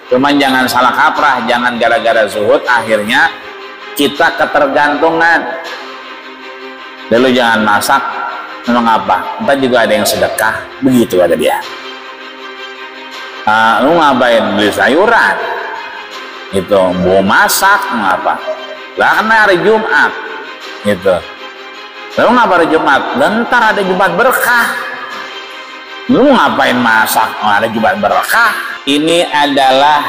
Cuman jangan salah kaprah, jangan gara-gara zuhud akhirnya kita ketergantungan. Dulu jangan masak, memang apa? Entah juga ada yang sedekah, begitu kata dia. Lu ngapain beli sayuran? Itu mau masak ngapa? Lah karena hari Jumat, gitu. Lalu ngapa hari Jumat? Bentar ada Jumat berkah. Lu ngapain masak? Ada Jumat berkah. Ini adalah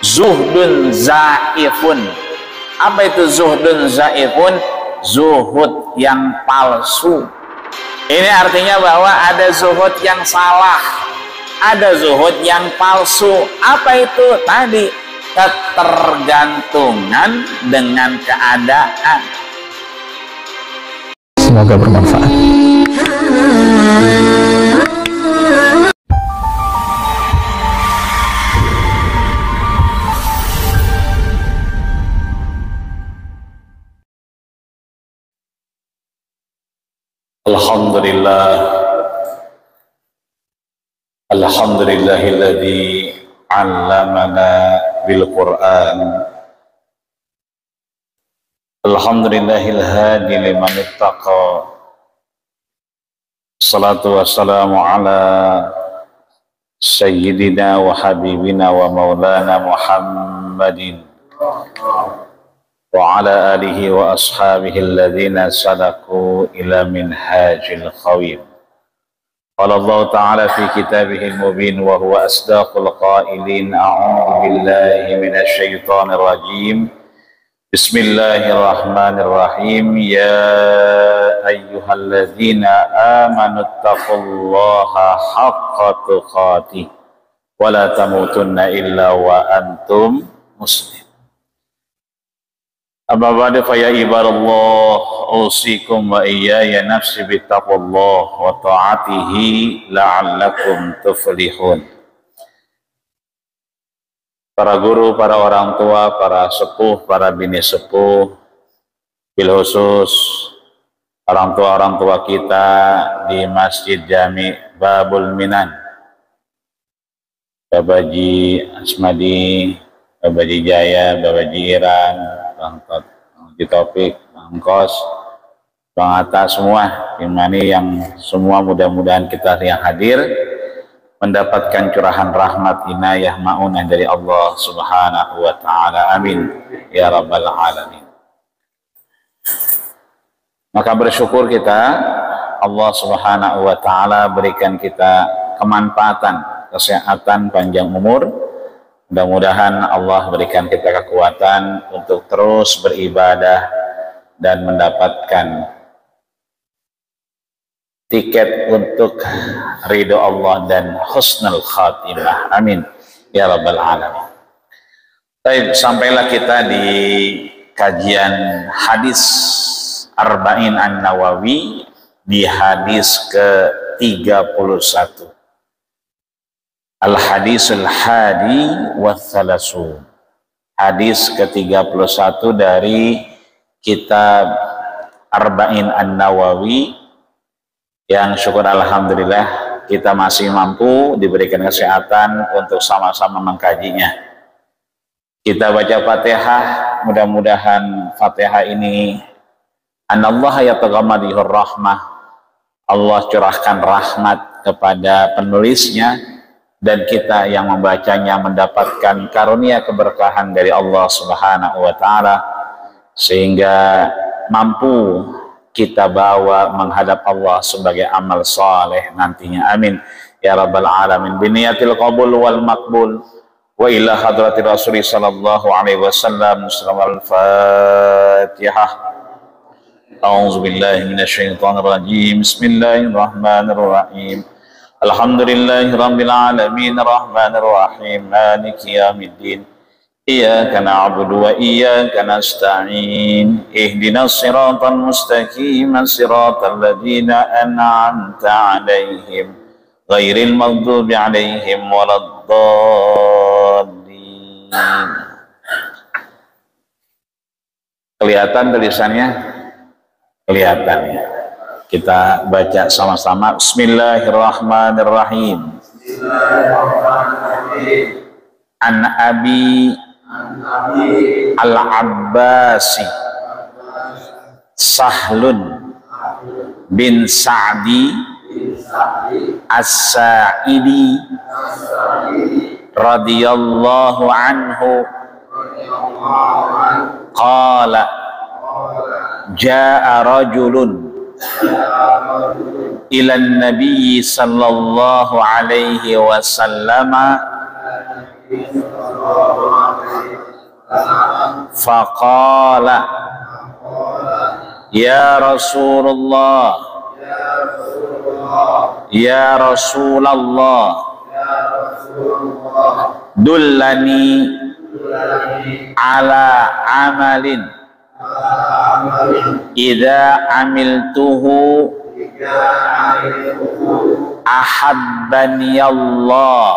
zuhdun zaifun. Apa itu zuhdun zaifun? Zuhud yang palsu. Ini artinya bahwa ada zuhud yang salah, ada zuhud yang palsu. Apa itu? Tadi ketergantungan dengan keadaan. Semoga bermanfaat. Alhamdulillahilladzi 'allamana bil Qur'an. Alhamdulillahil hadi liman ittaqa. Salatu wassalamu ala sayyidina wa habibina wa maulana Muhammadin wa ala alihi wa ashabihi alladhina sadaku ila minhajil qawim. Qala Allah ta'ala fi kitabihil mubin wa huwa asdaqul qailin. A'udzu billahi minasy syaithanir rajim. Bismillahirrahmanirrahim. Ya ayyuhalladzina amanu taqullaha haqqa tuqatih wa la tamutunna illa wa antum muslimun. Amma ba'du fa ya ibadallah usikum wa iyaya nafsi bittaqwallah wa ta'atihi la'allakum tuflihun. Para guru, para orang tua, para sepuh, para bini sepuh, bil khusus orang tua kita di Masjid Jami Babul Minan, Bapak Ji Asmadi, Bapak Ji Jaya, Bapak Ji Iran, Bang Topik, Bang Kos, Bang Atta, semua imani yang semua mudah-mudahan kita yang hadir mendapatkan curahan rahmat inayah ma'unah dari Allah Subhanahu wa ta'ala. Amin ya rabbal alamin. Maka bersyukur kita, Allah Subhanahu wa ta'ala berikan kita kemanfaatan, kesehatan, panjang umur. Mudah-mudahan Allah berikan kita kekuatan untuk terus beribadah dan mendapatkan tiket untuk ridho Allah dan husnul khatimah. Amin ya rabbal alamin. Baik, sampailah kita di kajian hadis Arba'in An-Nawawi di hadis ke-31. Al-Hadisul Hadi wa Thalasun. Hadis ke-31 dari kitab Arba'in An-Nawawi, yang syukur alhamdulillah kita masih mampu diberikan kesehatan untuk sama-sama mengkajinya. Kita baca Fatihah, mudah-mudahan Fatihah ini anallaha yataghammadihur rahmah, Allah curahkan rahmat kepada penulisnya, dan kita yang membacanya mendapatkan karunia keberkahan dari Allah Subhanahu wa ta'ala, sehingga mampu kita bawa menghadap Allah sebagai amal saleh nantinya. Amin ya rabbal alamin. Biniyatil qabul wal maqbul wa ila hadrati Rasulullah sallallahu alaihi wasallam. Al-Fatihah. A'udzu billahi minasy syaithanir rajim. Bismillahirrahmanirrahim. Alhamdulillahi rabbil alamin, arrahmanir rahim, maliki yaumiddin. Iyyaka na'budu wa iyyaka nasta'in. Ihdinas siratal mustaqim, siratal ladzina an'amta 'alaihim, ghairil maghdubi 'alaihim waladdallin. Kelihatan tulisannya? Kelihatan ya. Kita baca sama-sama. Bismillahirrahmanirrahim. an Abi Al-Abbasi Sahlun bin Sa'di As-Sa'idi radhiyallahu anhu qala jaa rajulun ila an-nabiy sallallahu alaihi wasallam faqala ya Rasulullah ya Rasulullah dullani ala amalin idza amiltuhu ahabbani Allah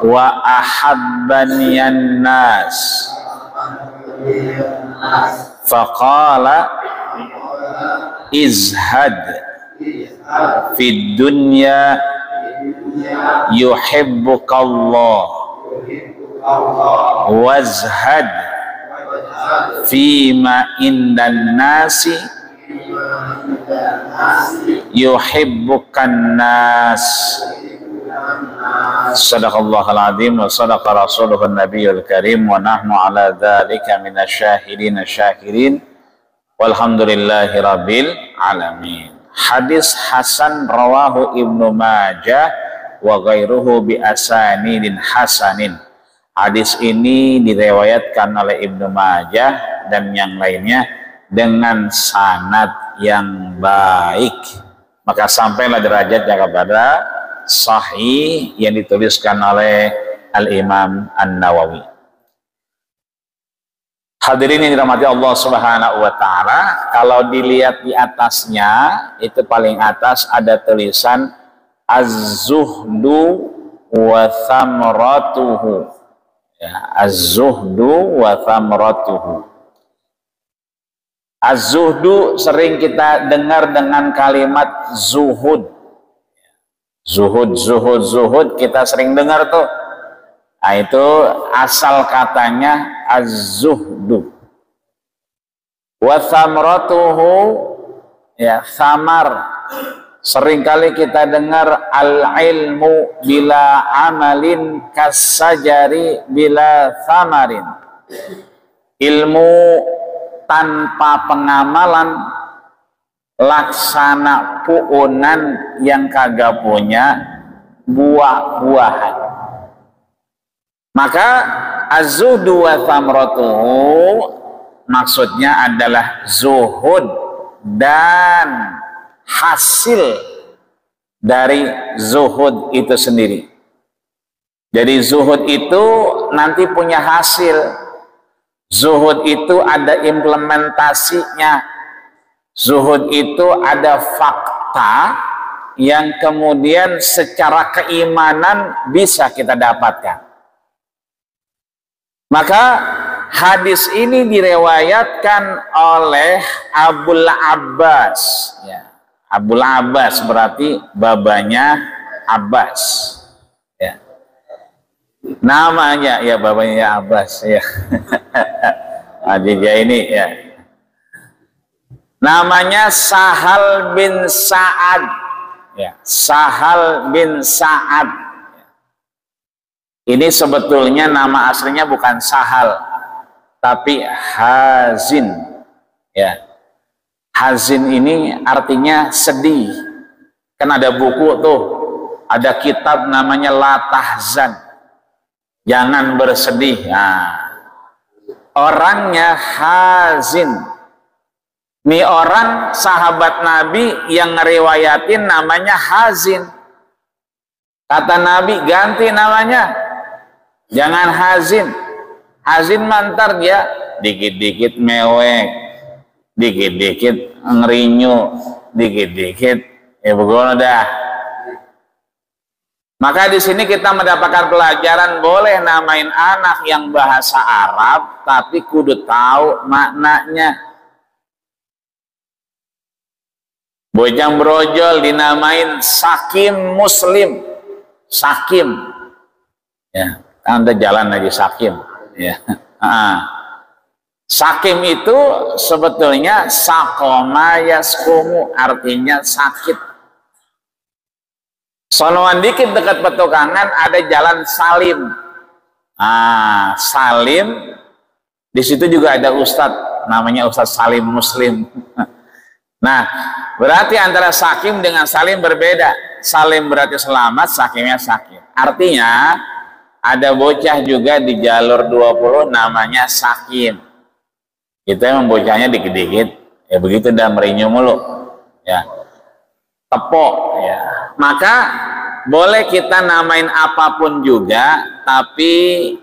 wa ahabbani an-nas faqala izhad fid dunya yuhibbukallah wazhad fima indan nasi yuhibbukan nas. Sadaqallahul azim wa sadaqa rasuluhun nabiyul karim wa nahnu ala dzalika minasyahidin syakirin walhamdulillahi rabbil alamin. Hadis hasan rawahu Ibnu Majah wa ghairuhu bi asanidin hasanin. Hadis ini diriwayatkan oleh Ibnu Majah dan yang lainnya dengan sanad yang baik. Maka sampailah derajatnya kepada sahih yang dituliskan oleh Al-Imam An-Nawawi. Hadirin yang dirahmati Allah Subhanahu wa taala, kalau dilihat di atasnya itu paling atas ada tulisan Az-Zuhdu wa Thamratuhu. Ya, Az-Zuhdu wa Thamratuhu. Az-Zuhdu sering kita dengar dengan kalimat zuhud. Zuhud, zuhud, zuhud kita sering dengar tuh. Nah, itu asal katanya az-zuhdu. Wa thamratuhu, ya, thamar. Seringkali kita dengar al-ilmu bila amalin kasajari bila thamarin. Ilmu tanpa pengamalan laksana puunan yang kagak punya buah-buahan. Maka az-zuhdu wa thamratuhu maksudnya adalah zuhud dan hasil dari zuhud itu sendiri. Jadi zuhud itu nanti punya hasil. Zuhud itu ada implementasinya. Zuhud itu ada fakta yang kemudian secara keimanan bisa kita dapatkan. Maka hadis ini direwayatkan oleh Abul Abbas. Ya, Abul Abbas berarti babanya Abbas. Ya. Namanya ya babanya Abbas. Ya. Adiknya ini ya. Namanya Sahal bin Sa'ad. Ya, Sahal bin Sa'ad. Ini sebetulnya nama aslinya bukan Sahal, tapi Hazin. Ya, Hazin ini artinya sedih. Kan ada buku tuh, ada kitab namanya La Tahzan. Jangan bersedih. Nah, orangnya Hazin. Ini orang sahabat Nabi yang ngeriwayatin namanya Hazin. Kata Nabi ganti namanya. Jangan Hazin. Hazin mantar dia dikit-dikit mewek, dikit-dikit ngerinyu, dikit-dikit ya begono dah. Maka di sini kita mendapatkan pelajaran boleh namain anak yang bahasa Arab tapi kudu tahu maknanya. Bojang brojol dinamain Sakim Muslim. Sakim. Ya, kan ada jalan lagi sakim. Ya. Sakim itu sebetulnya sakoma yaskumu, artinya sakit. Sonoan dikit dekat petukangan ada jalan Salim. Salim, di situ juga ada ustadz, namanya Ustadz Salim Muslim. Nah, berarti antara sakim dengan salim berbeda. Salim berarti selamat, sakimnya sakit. Artinya ada bocah juga di jalur 20 namanya sakim. Itu emang bocahnya dikit-dikit, ya begitu dah merinyu mulu, ya tepok, ya. Maka boleh kita namain apapun juga, tapi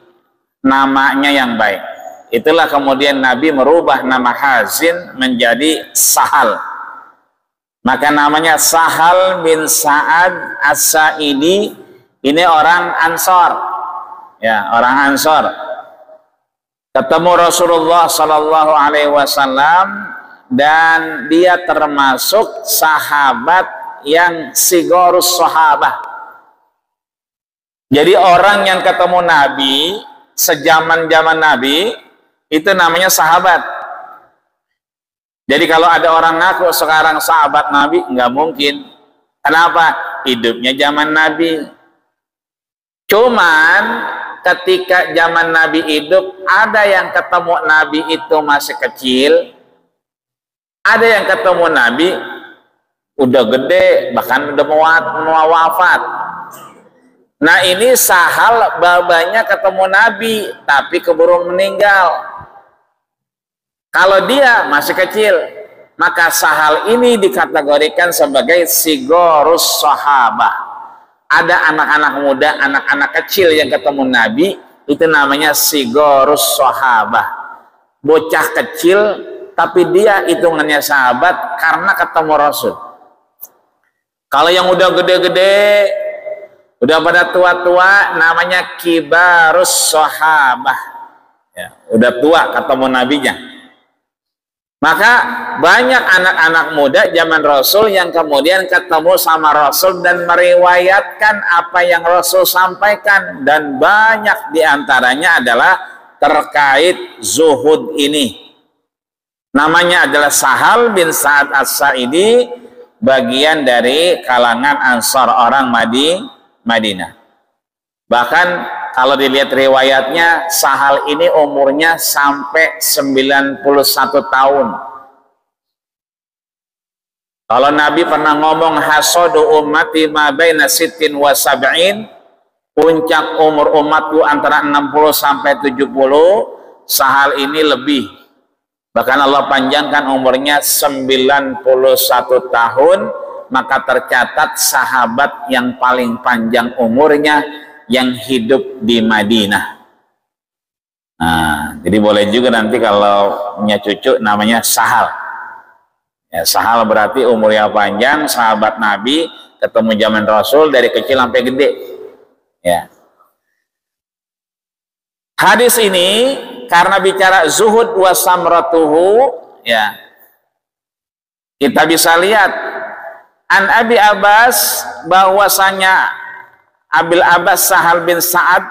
namanya yang baik. Itulah kemudian Nabi merubah nama Hazin menjadi Sahal. Maka namanya Sahal bin Sa'ad As-Sa'idi. Ini orang Ansor, ya orang Ansor. Ketemu Rasulullah Sallallahu Alaihi Wasallam dan dia termasuk sahabat yang sigorus sahabah. Jadi orang yang ketemu Nabi sejaman-jaman Nabi itu namanya sahabat. Jadi kalau ada orang ngaku sekarang sahabat Nabi, nggak mungkin. Kenapa? Hidupnya zaman Nabi. Cuman ketika zaman Nabi hidup, ada yang ketemu Nabi itu masih kecil, ada yang ketemu Nabi udah gede, bahkan udah mau wafat. Nah ini Sahal babanya ketemu Nabi, tapi keburu meninggal. Kalau dia masih kecil, maka Sahal ini dikategorikan sebagai sigorus sahabah. Ada anak-anak muda, anak-anak kecil yang ketemu Nabi, itu namanya sigorus sahabah. Bocah kecil, tapi dia hitungannya sahabat karena ketemu Rasul. Kalau yang udah gede-gede, udah pada tua-tua, namanya kibarus sahabah. Ya, udah tua ketemu Nabinya. Maka banyak anak-anak muda zaman Rasul yang kemudian ketemu sama Rasul dan meriwayatkan apa yang Rasul sampaikan, dan banyak diantaranya adalah terkait zuhud ini. Namanya adalah Sahal bin Sa'ad As-Sa'idi, bagian dari kalangan Ansar orang Madinah. Bahkan kalau dilihat riwayatnya, Sahal ini umurnya sampai 91 tahun. Kalau Nabi pernah ngomong hasadu ummati ma baina sittin wa sab'in, puncak umur umatku antara 60 sampai 70, Sahal ini lebih. Bahkan Allah panjangkan umurnya 91 tahun, maka tercatat sahabat yang paling panjang umurnya yang hidup di Madinah. Nah, jadi boleh juga nanti kalau punya cucu namanya Sahal. Ya, Sahal berarti umurnya panjang, sahabat Nabi, ketemu zaman Rasul dari kecil sampai gede. Ya. Hadis ini karena bicara zuhud wa samratuhu, ya. Kita bisa lihat an Abi Abbas bahwasanya Abil Abbas Sahal bin Sa'ad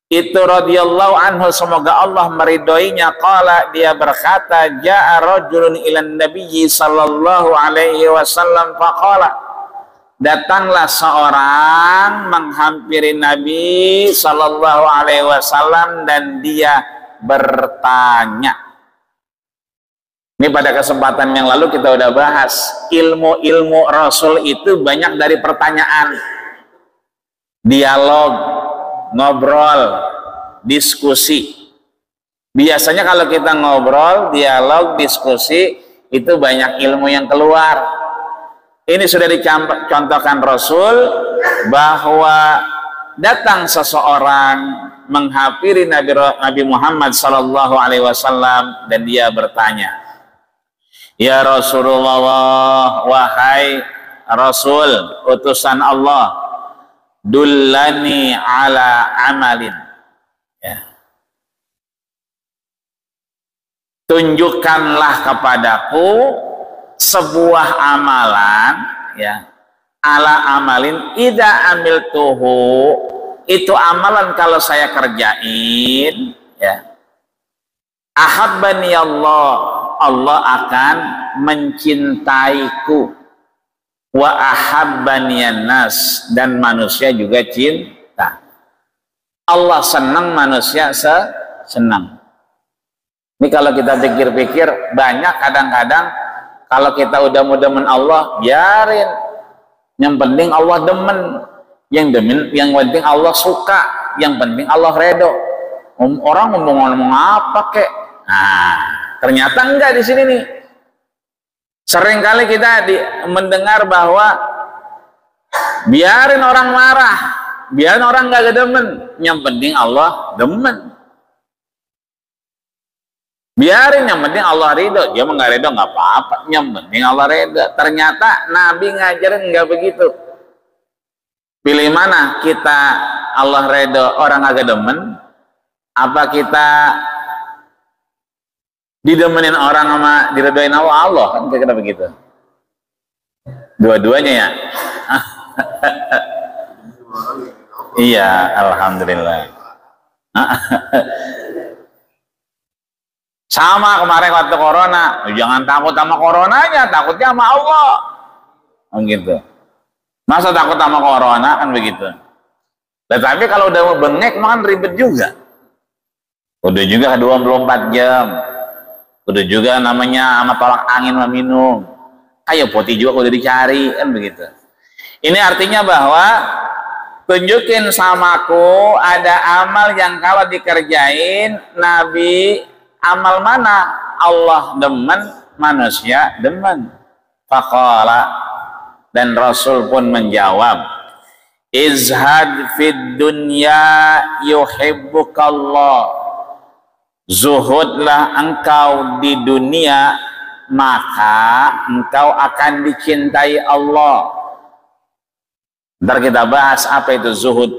itu radhiyallahu anhu, semoga Allah meridhoinya, qala, dia berkata, ja'a rajulun ilan nabiyyi sallallahu alaihi wasallam faqala, datanglah seorang menghampiri Nabi sallallahu alaihi wasallam dan dia bertanya. Ini pada kesempatan yang lalu kita udah bahas, ilmu-ilmu Rasul itu banyak dari pertanyaan, dialog, ngobrol, diskusi. Biasanya kalau kita ngobrol, dialog, diskusi, itu banyak ilmu yang keluar. Ini sudah dicontohkan Rasul bahwa datang seseorang menghampiri Nabi Muhammad sallallahu alaihi wasallam dan dia bertanya, ya Rasulullah, wahai Rasul utusan Allah, dullani ala amalin, ya. Tunjukkanlah kepadaku sebuah amalan, ya, ala amalin idza amiltuhu, itu amalan kalau saya kerjain, ya, ahabbani Allah, Allah akan mencintaiku, wa ahabbani nas, dan manusia juga cinta. Allah senang, manusia senang. Ini kalau kita pikir-pikir, banyak kadang-kadang kalau kita udah mau demen Allah, biarin. Yang penting Allah demen. Yang penting Allah suka. Yang penting Allah redo. Orang ngomong apa kek? Nah, ternyata enggak di sini nih. Seringkali kita mendengar bahwa biarin orang marah, biarin orang nggak demen. Yang penting Allah demen. Biarin, yang penting Allah ridho. Dia mah nggak ridho nggak apa-apa, yang penting Allah ridho. Ternyata Nabi ngajarin nggak begitu. Pilih mana kita, Allah ridho orang agak demen, apa kita didemenin orang sama diredoin Allah? Kan kira-kira begitu. Dua-duanya ya. Iya, alhamdulillah. Sama kemarin waktu corona, jangan takut sama coronanya, takutnya sama Allah. Gitu. Masa takut sama corona, kan begitu. Tetapi kalau udah mau bengek, makan ribet juga. Udah juga 24 jam. Udah juga namanya sama tolak angin meminum. Ayo putih juga udah dicari, kan begitu. Ini artinya bahwa tunjukin samaku ada amal yang kalau dikerjain Nabi, amal mana Allah demen, manusia demen. Faqala, dan Rasul pun menjawab, izhad fid dunya yuhibbukallah, zuhudlah engkau di dunia, maka engkau akan dicintai Allah. Ntar kita bahas apa itu zuhud.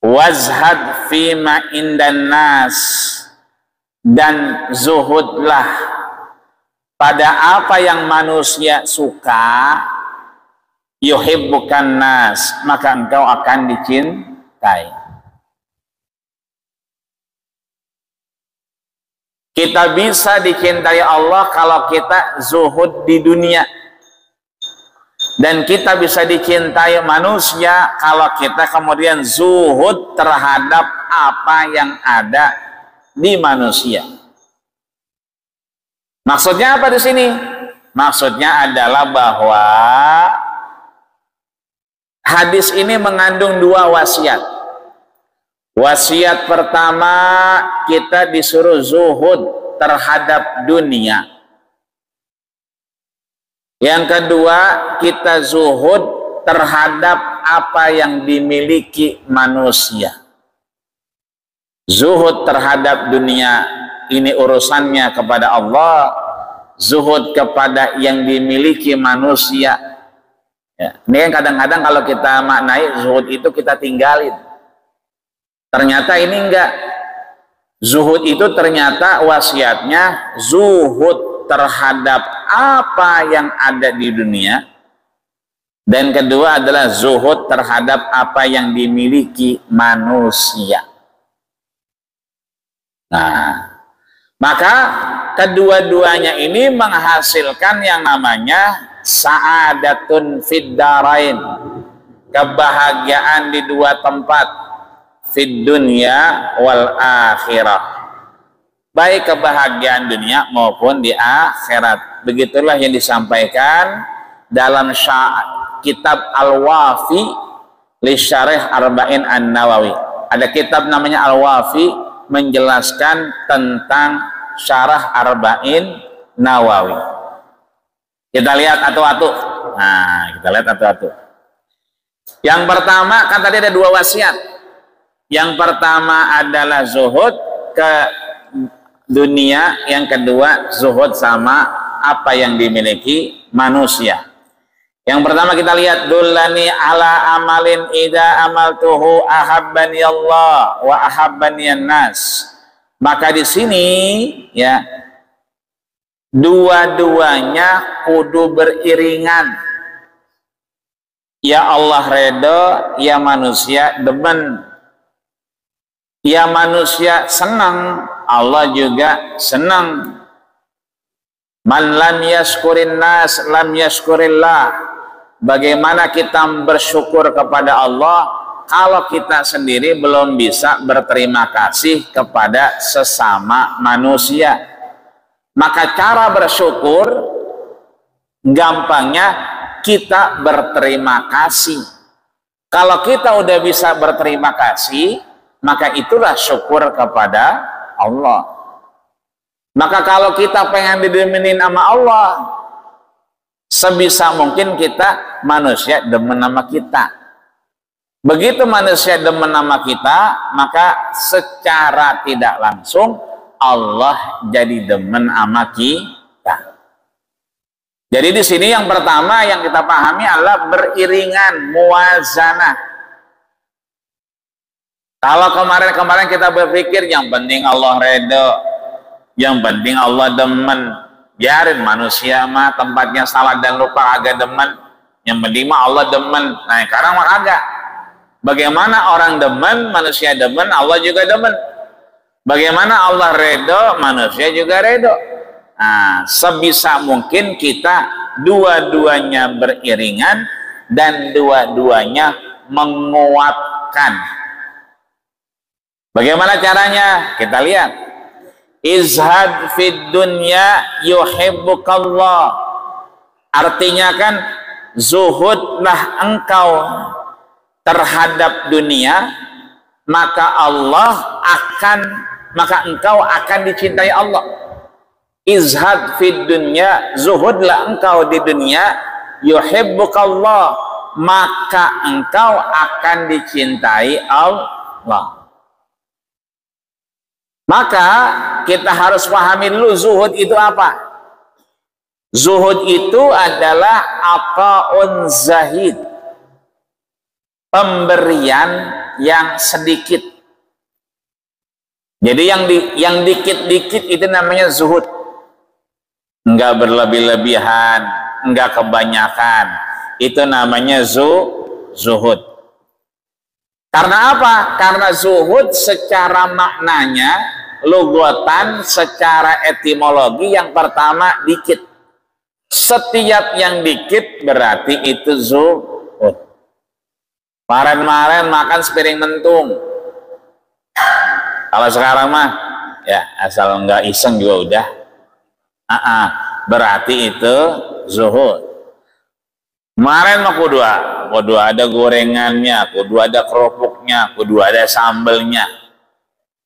Wazhad fima indan nas, dan zuhudlah pada apa yang manusia suka, yuhibbukan nas, maka engkau akan dicintai. Kita bisa dicintai Allah kalau kita zuhud di dunia, dan kita bisa dicintai manusia kalau kita kemudian zuhud terhadap apa yang ada di manusia. Maksudnya apa di sini? Maksudnya adalah bahwa hadis ini mengandung dua wasiat. Wasiat pertama, kita disuruh zuhud terhadap dunia. Yang kedua, kita zuhud terhadap apa yang dimiliki manusia. Zuhud terhadap dunia ini urusannya kepada Allah, zuhud kepada yang dimiliki manusia. Ya, ini kan kadang-kadang kalau kita maknai zuhud itu kita tinggalin. Ternyata ini enggak. Zuhud itu ternyata wasiatnya zuhud terhadap apa yang ada di dunia. Dan kedua adalah zuhud terhadap apa yang dimiliki manusia. Nah, maka kedua-duanya ini menghasilkan yang namanya sa'adatun fid darain, kebahagiaan di dua tempat, fid dunya wal akhirah, baik kebahagiaan dunia maupun di akhirat. Begitulah yang disampaikan dalam kitab Al-Wafi li Syarih Arba'in An-Nawawi. Ada kitab namanya Al-Wafi menjelaskan tentang Syarah Arba'in Nawawi. Kita lihat atu-atu. Nah, kita lihat atu-atu. Yang pertama, kan tadi ada dua wasiat. Yang pertama adalah zuhud ke dunia, yang kedua zuhud sama apa yang dimiliki manusia. Yang pertama kita lihat, dullani ala amalin ida amaltuhu ahabbani Allah wa ahabbani nas. Maka di sini ya, dua-duanya kudu beriringan. ya Allah redo, ya manusia demen. Ya manusia senang, Allah juga senang. Man lam yaskurin nas lam yaskurillah. Bagaimana kita bersyukur kepada Allah kalau kita sendiri belum bisa berterima kasih kepada sesama manusia? Maka cara bersyukur gampangnya kita berterima kasih. Kalau kita udah bisa berterima kasih, maka itulah syukur kepada Allah. Maka kalau kita pengen didemenin sama Allah, sebisa mungkin kita manusia demen sama kita. Begitu manusia demen sama kita, maka secara tidak langsung Allah jadi demen sama kita. Jadi di sini yang pertama yang kita pahami adalah beriringan, muwazanah. Kalau kemarin-kemarin kita berpikir yang penting Allah redo, yang penting Allah demen, biarin manusia mah tempatnya salah dan lupa agak demen, yang penting mah Allah demen. Nah sekarang mah agak. Bagaimana orang demen, manusia demen, Allah juga demen. Bagaimana Allah redo, manusia juga redo. Nah, sebisa mungkin kita dua-duanya beriringan dan dua-duanya menguatkan. Bagaimana caranya? Kita lihat. Izhad fid dunya yuhibbukallah. Artinya kan zuhudlah engkau terhadap dunia, maka engkau akan dicintai Allah. Izhad fid dunya, zuhudlah engkau di dunia, yuhibbukallah, maka engkau akan dicintai Allah. Maka kita harus pahami dulu zuhud itu apa. Zuhud itu adalah ata'un zahid, pemberian yang sedikit. Jadi yang dikit-dikit itu namanya zuhud. Enggak berlebih-lebihan, enggak kebanyakan. Itu namanya zuhud. Karena apa? Karena zuhud secara maknanya, lugatan, secara etimologi yang pertama dikit. Setiap yang dikit berarti itu zuhud. Kemarin makan sepiring mentung. Kalau sekarang mah, ya asal enggak iseng juga udah. Berarti itu zuhud. Kemarin mah kudu ada gorengannya, kudu ada kerupuknya, kudu ada sambelnya.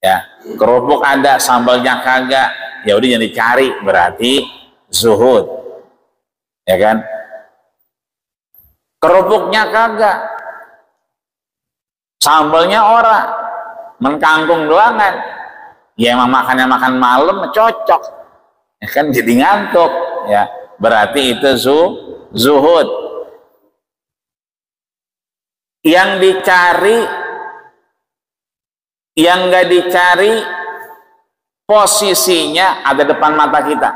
Ya, kerupuk ada, sambelnya kagak. Ya udah jangan dicari, berarti zuhud. Ya kan? Kerupuknya kagak. Sambelnya ora, menkangkung doangan. Ya emang makannya makan malam cocok. Ya kan jadi ngantuk, ya. Berarti itu zuhud. Yang dicari, yang nggak dicari, posisinya ada depan mata kita.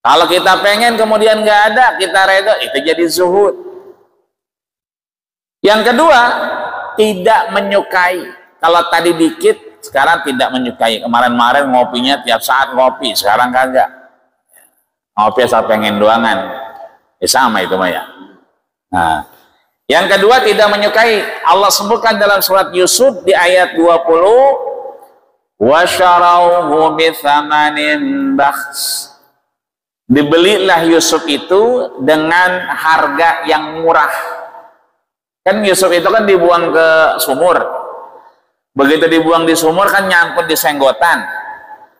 Kalau kita pengen kemudian nggak ada, kita redo, itu jadi zuhud. Yang kedua, tidak menyukai. Kalau tadi dikit, sekarang tidak menyukai. Kemarin-kemarin ngopinya tiap saat ngopi, sekarang kagak. Ngopi asal pengen doangan. Sama itu mah ya. Nah, yang kedua tidak menyukai. Allah sebutkan dalam surat Yusuf di ayat 20, wasyarauhu bitsamanin bakhs. Dibelilah Yusuf itu dengan harga yang murah. Kan Yusuf itu kan dibuang ke sumur. Begitu dibuang di sumur kan nyangkut di senggotan.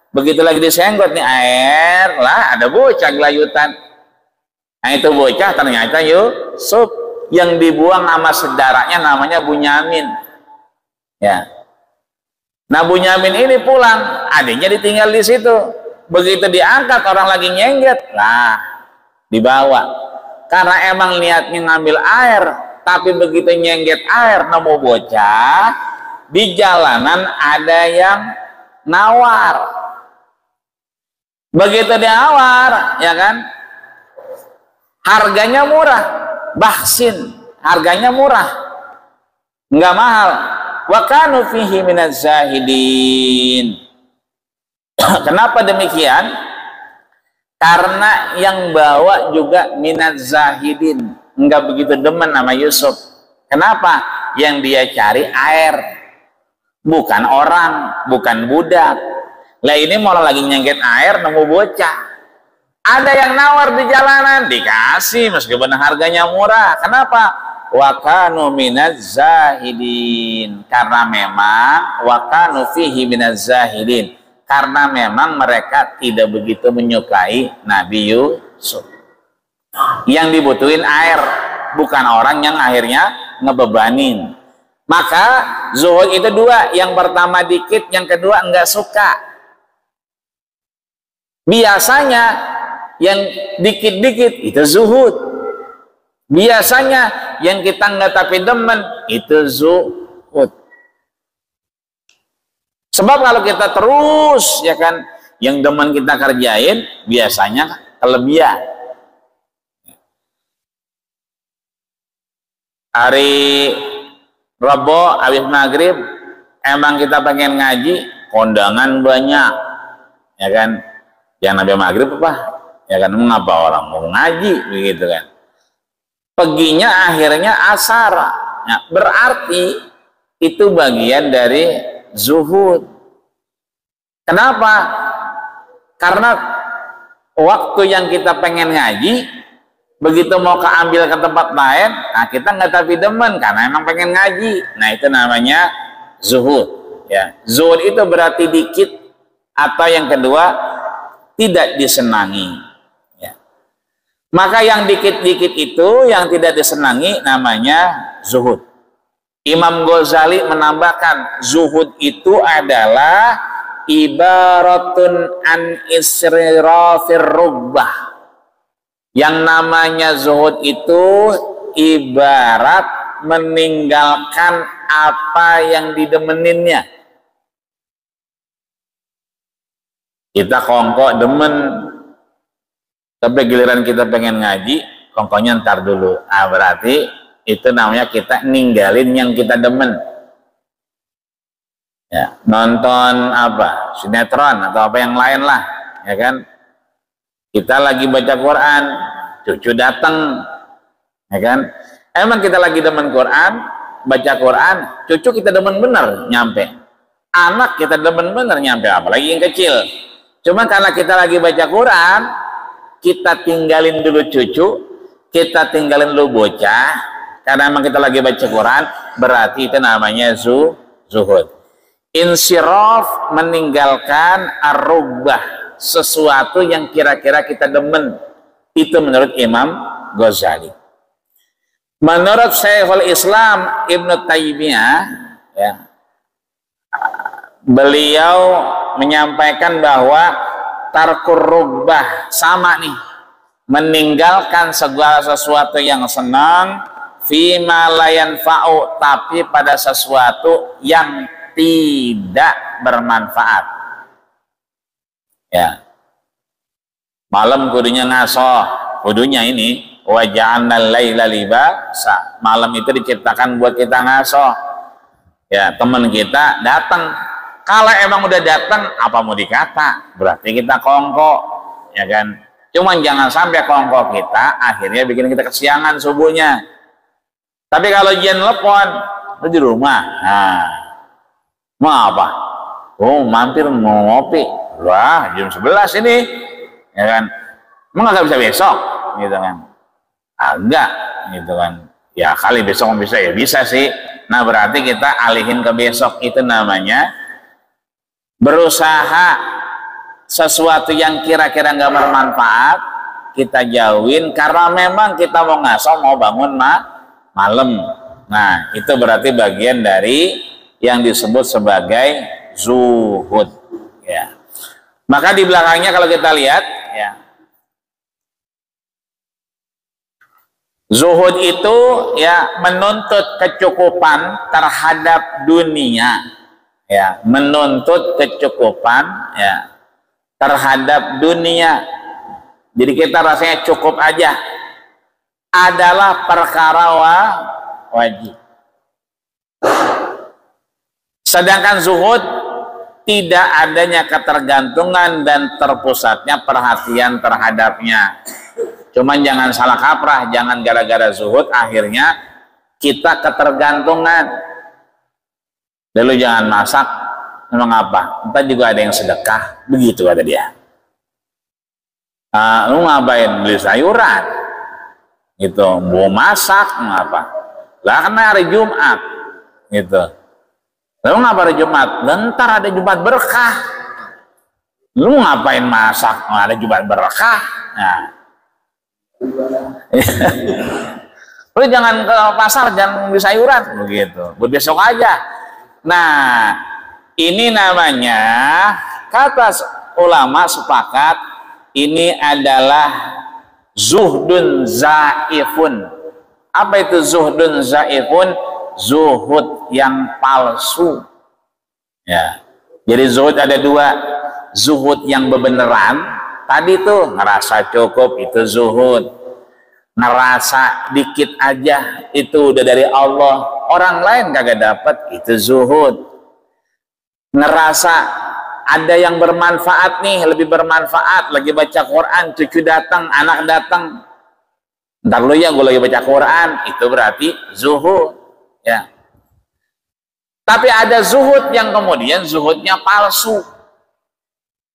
Begitu lagi disenggot nih air, lah ada bocah gelayutan. Nah itu bocah ternyata Yusuf. Yang dibuang sama saudaranya namanya Bunyamin. Ya. Nah Bunyamin ini pulang, adiknya ditinggal di situ. Begitu diangkat orang lagi nyengget, lah dibawa. Karena emang niatnya ngambil air, tapi begitu nyengget air nemu bocah, di jalanan ada yang nawar. Begitu diawar, ya kan? Harganya murah. baksin, harganya murah, nggak mahal. Wa kanu fihi minaz zahidin. Kenapa demikian? Karena yang bawa juga minaz zahidin, nggak begitu demen sama Yusuf. Kenapa? Yang dia cari air, bukan orang, bukan budak. Lah ini malah lagi nyengket air, nemu bocah. Ada yang nawar di jalanan, dikasih meskipun harganya murah. Kenapa? Wa kanu minaz zahidin. Karena memang wa kanu fihi minaz zahidin. Karena memang mereka tidak begitu menyukai Nabi Yusuf. Yang dibutuhin air, bukan orang yang akhirnya ngebebanin. Maka zuhud itu dua, yang pertama dikit, yang kedua enggak suka. Biasanya yang dikit-dikit itu zuhud, biasanya yang kita enggak tapi demen itu zuhud. Sebab kalau kita terus ya kan yang demen kita kerjain, biasanya kelebihan. Hari Rabu habis maghrib emang kita pengen ngaji, kondangan banyak, ya kan? Yang nabi maghrib apa? Ya kan, mengapa orang mau ngaji begitu kan? Peginya akhirnya asar, ya, berarti itu bagian dari zuhud. Kenapa? Karena waktu yang kita pengen ngaji, begitu mau keambil ke tempat lain, nah kita nggak tapi demen karena emang pengen ngaji. Nah itu namanya zuhud. Ya, zuhud itu berarti dikit, atau yang kedua tidak disenangi. Ya. Maka yang dikit-dikit itu yang tidak disenangi namanya zuhud. Imam Ghazali menambahkan zuhud itu adalah ibaratun an israfir rubbah. Yang namanya zuhud itu ibarat meninggalkan apa yang didemeninnya. Kita kongko demen, tapi giliran kita pengen ngaji, kongkonya ntar dulu. Ah, berarti itu namanya kita ninggalin yang kita demen. Ya, nonton apa, sinetron atau apa yang lain lah, ya kan? Kita lagi baca Quran, cucu datang, ya kan? Emang kita lagi demen Quran, baca Quran, cucu kita demen bener nyampe, anak kita demen bener nyampe, apalagi yang kecil. Cuma karena kita lagi baca Quran, kita tinggalin dulu cucu, kita tinggalin dulu bocah, karena emang kita lagi baca Quran, berarti itu namanya zuhud. Insiraf, meninggalkan ar-rubbah, sesuatu yang kira-kira kita demen. Itu menurut Imam Ghazali. Menurut Syekhul Islam Ibnu Taimiyah, ya, beliau menyampaikan bahwa tarkur rubbah sama nih, meninggalkan segala sesuatu yang senang, fima la yanfa'u, tapi pada sesuatu yang tidak bermanfaat. Ya, malam kudunya ngasoh, kudunya ini waja'alnal laila libasa, malam itu diciptakan buat kita ngasoh. Ya, teman kita datang, kalau emang udah datang, apa mau dikata? Berarti kita kongko, ya kan? Cuman jangan sampai kongko kita akhirnya bikin kita kesiangan subuhnya. Tapi kalau dia telepon, lu di rumah, nah, mau apa? Oh, mampir mau ngopi. Wah, jam 11 ini, ya kan? Emang nggak bisa besok, gitu kan? Agak, gitu kan? Ya kali besok bisa, ya bisa sih. Nah berarti kita alihin ke besok, itu namanya berusaha sesuatu yang kira-kira nggak bermanfaat kita jauhin karena memang kita mau ngaso, mau bangun malam. Nah itu berarti bagian dari yang disebut sebagai zuhud. Ya. Maka di belakangnya kalau kita lihat, ya, zuhud itu ya menuntut kecukupan terhadap dunia. Ya, menuntut kecukupan ya terhadap dunia. Jadi kita rasanya cukup aja. adalah perkara wajib. Sedangkan zuhud tidak adanya ketergantungan dan terpusatnya perhatian terhadapnya. Cuman jangan salah kaprah, jangan gara-gara zuhud akhirnya kita ketergantungan. Lalu jangan masak, memang apa? Entah juga ada yang sedekah, begitu kata dia. Lu ngapain beli sayuran? Gitu, mau masak, ngapa? Lah karena hari Jumat, gitu. Lalu ngapa hari Jumat? Bentar ada Jumat berkah. Lu ngapain masak? Ada Jumat berkah. Nah. Lu jangan ke pasar, jangan beli sayuran, begitu. Buat besok aja. Nah, ini namanya kata ulama sepakat ini adalah zuhdun zaifun. Apa itu zuhdun zaifun? Zuhud yang palsu. Ya. Jadi zuhud ada dua. Zuhud yang bebeneran, tadi tuh ngerasa cukup, itu zuhud. Ngerasa dikit aja, itu udah dari Allah. Orang lain kagak dapat, itu zuhud. Ngerasa ada yang bermanfaat nih, lebih bermanfaat, lagi baca Quran, cucu datang, anak datang, ntar lu ya gue lagi baca Quran, itu berarti zuhud. Ya. Tapi ada zuhud yang kemudian zuhudnya palsu.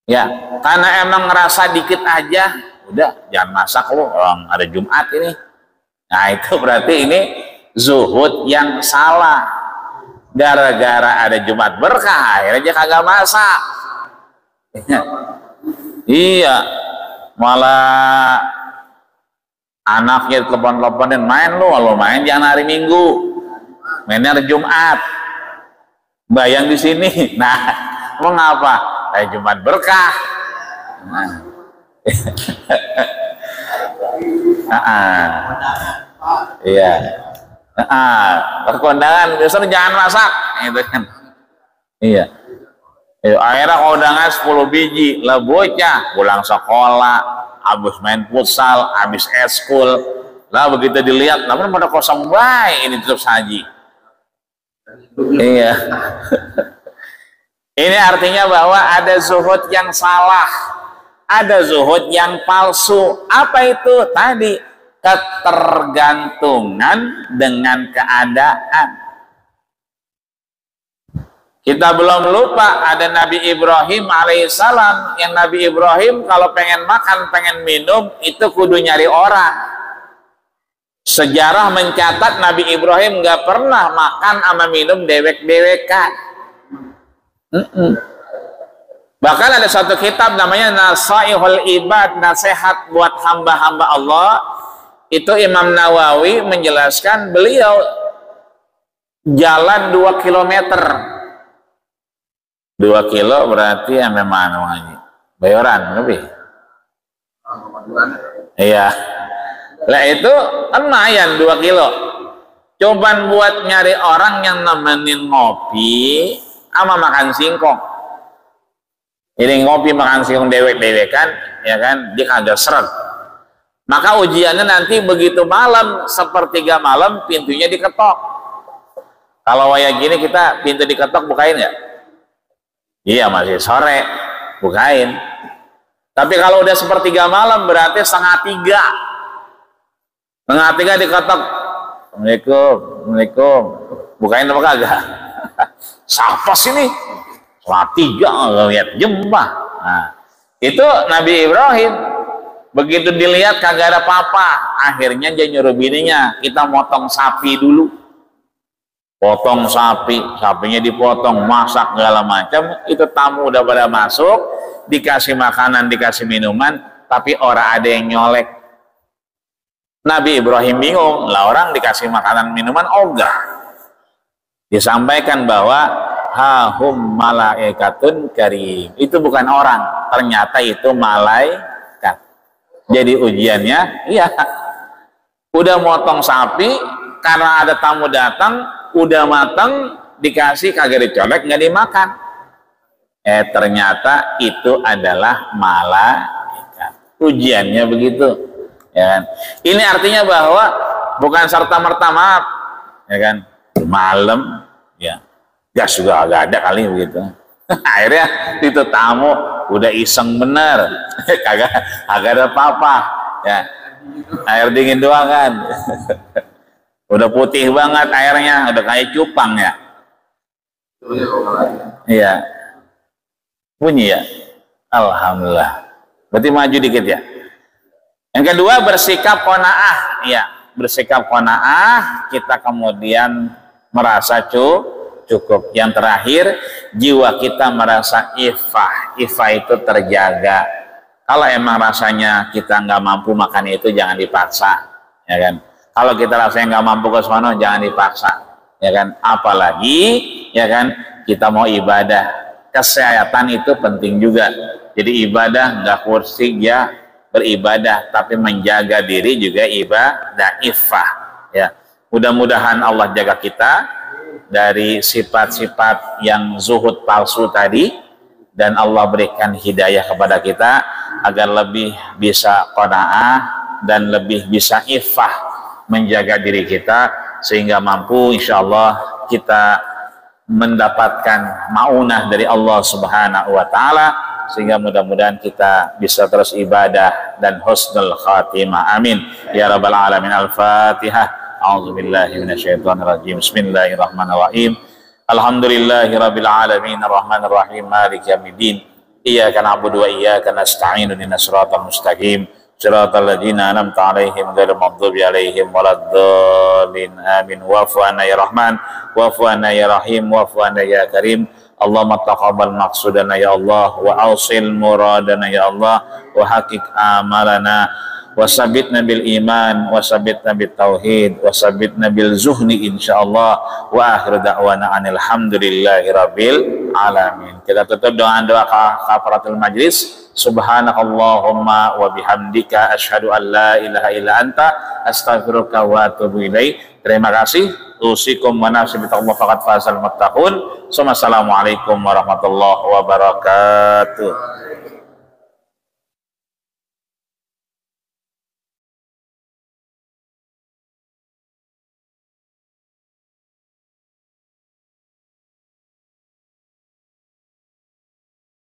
Ya, karena emang ngerasa dikit aja, udah jangan masak lu, orang ada Jumat ini. Nah, itu berarti ini zuhud yang salah. Gara-gara ada Jumat berkah, akhirnya dia kagak masak. Iya, malah anaknya telepon-teleponin, main lu, kalau main jangan hari Minggu, mainnya hari Jumat, bayang di sini. Nah, mau ngapa? Hari Jumat berkah. Nah. Iya. Kondangan biasanya jangan masak, gitu kan. Iya. Akhirnya kondangan 10 biji, lah bocah pulang sekolah, habis main futsal, habis eskul, lah begitu dilihat, namun pada kosong baik ini terus haji. Iya. Ini artinya bahwa ada zuhud yang salah, ada zuhud yang palsu. Apa itu? Tadi ketergantungan dengan keadaan. Kita belum lupa ada Nabi Ibrahim alaihissalam, yang Nabi Ibrahim kalau pengen makan, pengen minum, itu kudu nyari orang. Sejarah mencatat Nabi Ibrahim nggak pernah makan sama minum dewek-dewekan. Bahkan ada satu kitab namanya Nasaihul Ibad, nasihat buat hamba-hamba Allah. Itu Imam Nawawi menjelaskan, beliau jalan 2 kilometer. 2 kilo berarti ya memang Bayoran lebih. Iya. Lah itu kan lumayan 2 kilo. Coba buat nyari orang yang nemenin ngopi sama makan singkong. Jadi ngopi makan singkong dewek-dewekan, ya kan, dia kagak seret. Maka ujiannya nanti begitu malam, 1/3 malam, pintunya diketok. Kalau kayak gini kita pintu diketok, bukain nggak? Iya, masih sore, bukain. Tapi kalau udah 1/3 malam berarti 2:30. 2:30 diketok. Assalamualaikum, Assalamualaikum. Bukain apa kagak? Siapa sini? 2:30 lihat jembah. Nah, itu Nabi Ibrahim. Begitu dilihat kagak ada apa-apa, akhirnya dia nyuruh bininya, kita motong sapi dulu. Potong sapi, sapinya dipotong, masak segala macam. Itu tamu udah pada masuk, dikasih makanan, dikasih minuman, tapi orang ada yang nyolek. Nabi Ibrahim bingung, lah orang dikasih makanan minuman ogah. Disampaikan bahwa hahum malaikatun karim, itu bukan orang, ternyata itu malaikat. Jadi ujiannya, iya, udah motong sapi karena ada tamu datang, udah matang, dikasih kagak dicolek, nggak dimakan. Ternyata itu adalah malaikat. Ujiannya begitu. ya kan? Ini artinya bahwa bukan serta-merta maaf, ya kan? Malam, ya, gas juga agak ada kali begitu. Akhirnya itu tamu udah iseng bener, kagak ada apa-apa, ya. Air dingin doang kan. Udah putih banget airnya, udah kayak cupang ya. Iya. Bunyi ya. Alhamdulillah. Berarti maju dikit ya. Yang kedua, bersikap qanaah, ya. Bersikap qanaah, kita kemudian merasa cukup. Yang terakhir, jiwa kita merasa ifah. Ifah itu terjaga. Kalau emang rasanya kita nggak mampu makan itu, jangan dipaksa, ya kan? Kalau kita rasanya nggak mampu ke sono, jangan dipaksa, ya kan? Apalagi, ya kan, kita mau ibadah, kesehatan itu penting juga. Jadi ibadah nggak kursi ya beribadah, tapi menjaga diri juga ibadah, ifah, ya. Mudah-mudahan Allah jaga kita dari sifat-sifat yang zuhud palsu tadi, dan Allah berikan hidayah kepada kita agar lebih bisa qanaah dan lebih bisa ifah menjaga diri kita, sehingga mampu insyaallah kita mendapatkan maunah dari Allah Subhanahu wa taala, sehingga mudah-mudahan kita bisa terus ibadah dan husnul khatimah. Amin ya rabbal alamin. Al-Fatihah. A'udzubillahi minasyaitonirrajim. Bismillahirrahmanirrahim. Alhamdulillahirabbil alamin arrahmanir rahim maliki yaumiddin. Iyyaka na'budu wa iyyaka nasta'in ihdinas siratal mustaqim siratal ladzina an'amta 'alaihim ghairil maghdubi 'alaihim waladdallin. Amin. Wa'fu 'anna ya Rahman, wa'fu 'anna ya Rahim, wa'fu 'anna ya Karim. Allahumma taqabbal maqsudana ya Allah, wa awsil muradana ya Allah, wa haqiq amalana, wasabitna bil iman, wasabitna bil tauhid, wasabitna bil zuhni insyaallah. Wa akhir da'wana alhamdulillahi rabbil alamin. Kita tutup dengan doa kafaratul majlis. Subhanakallahumma wa bihamdika asyhadu an la ilaha illa anta astaghfiruka wa atubu ilaik. Terima kasih. Usikum wa nafsi bittaqwa faqad fazal muttaqun. Assalamualaikum warahmatullahi wabarakatuh.